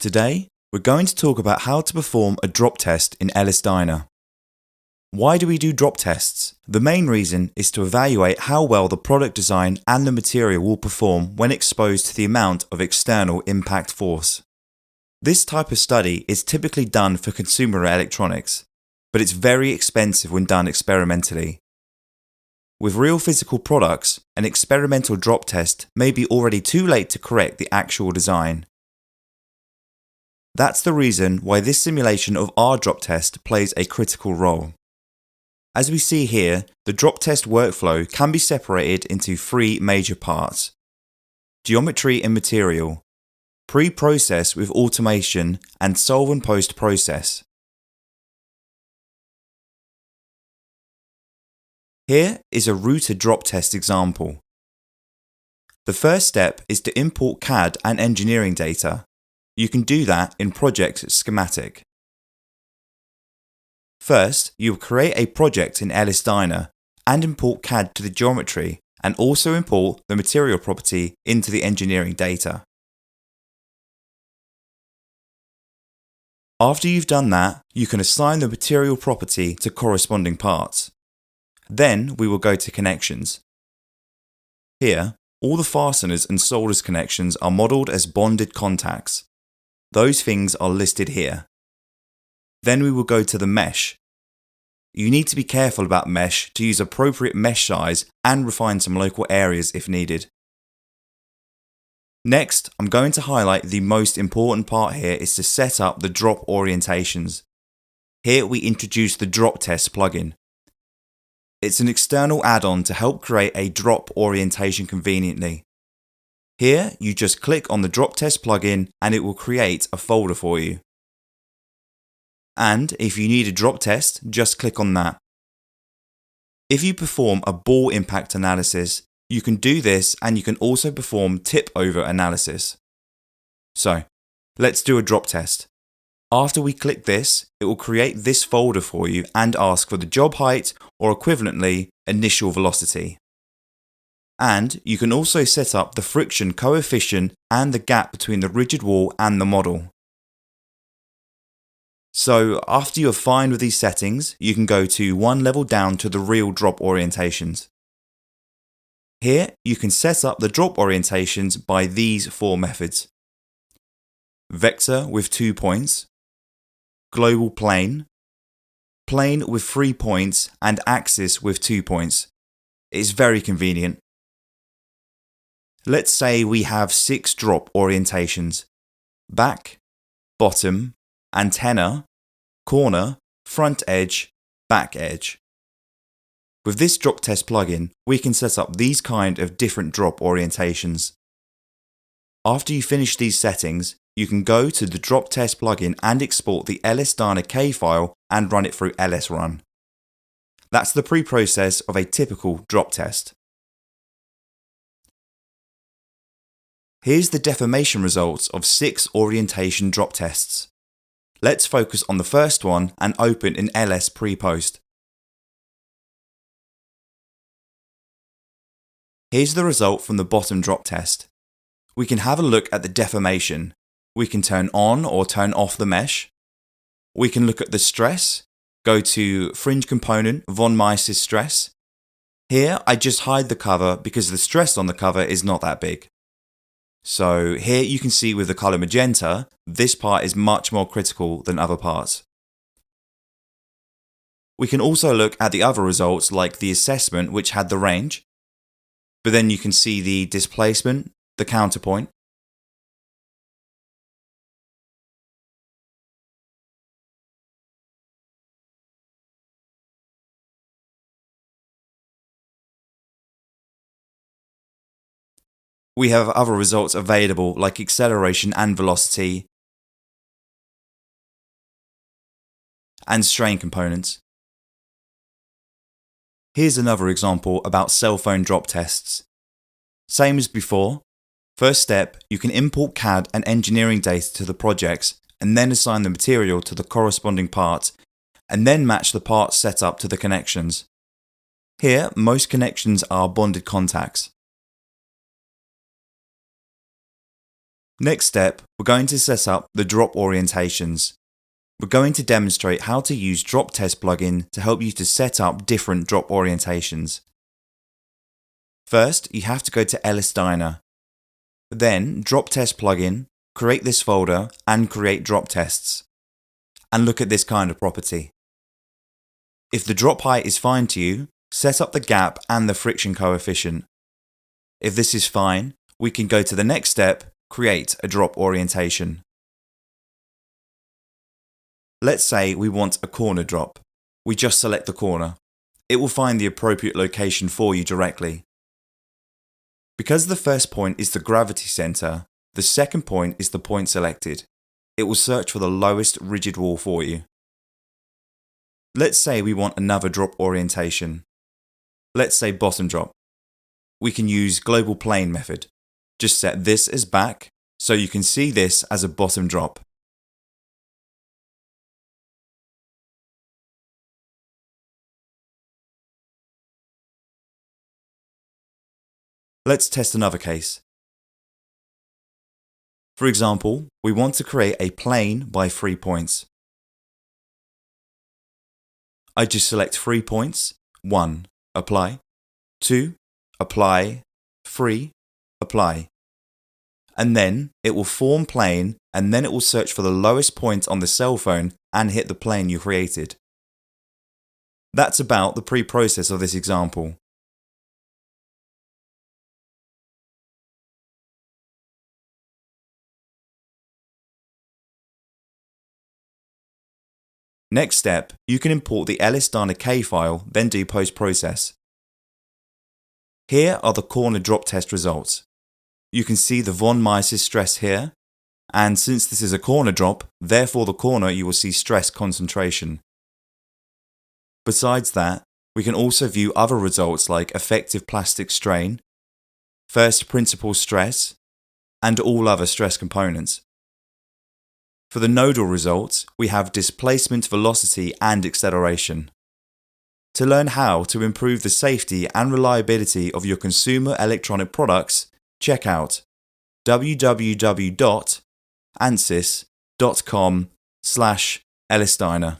Today, we're going to talk about how to perform a drop test in LS-DYNA. Why do we do drop tests? The main reason is to evaluate how well the product design and the material will perform when exposed to the amount of external impact force. This type of study is typically done for consumer electronics, but it's very expensive when done experimentally. With real physical products, an experimental drop test may be already too late to correct the actual design. That's the reason why this simulation of our drop test plays a critical role. As we see here, the drop test workflow can be separated into three major parts: geometry and material, pre-process with automation, and solve and post-process. Here is a router drop test example. The first step is to import CAD and engineering data. You can do that in Project Schematic. First, you will create a project in LS-DYNA and import CAD to the geometry, and also import the material property into the engineering data. After you've done that, you can assign the material property to corresponding parts. Then we will go to connections. Here, all the fasteners and solders connections are modelled as bonded contacts. Those things are listed here. Then we will go to the mesh. You need to be careful about mesh to use appropriate mesh size and refine some local areas if needed. Next, I'm going to highlight the most important part here is to set up the drop orientations. Here we introduce the drop test plugin. It's an external add-on to help create a drop orientation conveniently. Here, you just click on the drop test plugin and it will create a folder for you. And if you need a drop test, just click on that. If you perform a ball impact analysis, you can do this, and you can also perform tip over analysis. So, let's do a drop test. After we click this, it will create this folder for you and ask for the job height, or equivalently, initial velocity. And you can also set up the friction coefficient and the gap between the rigid wall and the model. So after you're fine with these settings, you can go to one level down to the real drop orientations. Here, you can set up the drop orientations by these four methods: vector with 2 points, global plane, plane with 3 points, and axis with 2 points. It's very convenient. Let's say we have 6 drop orientations: back, bottom, antenna, corner, front edge, back edge. With this drop test plugin, we can set up these kind of different drop orientations. After you finish these settings, you can go to the drop test plugin and export the LS-DYNA K file and run it through LS-Run. That's the pre-process of a typical drop test. Here's the deformation results of 6 orientation drop tests. Let's focus on the first one and open in LS pre-post. Here's the result from the bottom drop test. We can have a look at the deformation. We can turn on or turn off the mesh. We can look at the stress, go to fringe component von Mises stress. Here I just hide the cover because the stress on the cover is not that big. So here you can see with the color magenta, this part is much more critical than other parts. We can also look at the other results like the assessment, which had the range, but then you can see the displacement, the counterpoint. We have other results available like acceleration and velocity, and strain components. Here's another example about cell phone drop tests. Same as before. First step, you can import CAD and engineering data to the projects and then assign the material to the corresponding parts and then match the parts set up to the connections. Here, most connections are bonded contacts. Next step, we're going to set up the drop orientations. We're going to demonstrate how to use Drop Test plugin to help you to set up different drop orientations. First, you have to go to LSDyna. Then, Drop Test plugin, create this folder and create drop tests. And look at this kind of property. If the drop height is fine to you, set up the gap and the friction coefficient. If this is fine, we can go to the next step, create a drop orientation. Let's say we want a corner drop. We just select the corner. It will find the appropriate location for you directly. Because the first point is the gravity center, the second point is the point selected. It will search for the lowest rigid wall for you. Let's say we want another drop orientation. Let's say bottom drop. We can use global plane method. Just set this as back, so you can see this as a bottom drop. Let's test another case. For example, we want to create a plane by 3 points. I just select 3 points, 1, apply, 2, apply, 3, apply. And then it will form plane, and then it will search for the lowest point on the cell phone and hit the plane you created. That's about the pre-process of this example. Next step, you can import the LSDyna K file, then do post-process. Here are the corner drop test results. You can see the von Mises stress here, and since this is a corner drop, therefore the corner you will see stress concentration. Besides that, we can also view other results like effective plastic strain, first principal stress, and all other stress components. For the nodal results, we have displacement velocity and acceleration. To learn how to improve the safety and reliability of your consumer electronic products, check out www.ansys.com/LSDyna.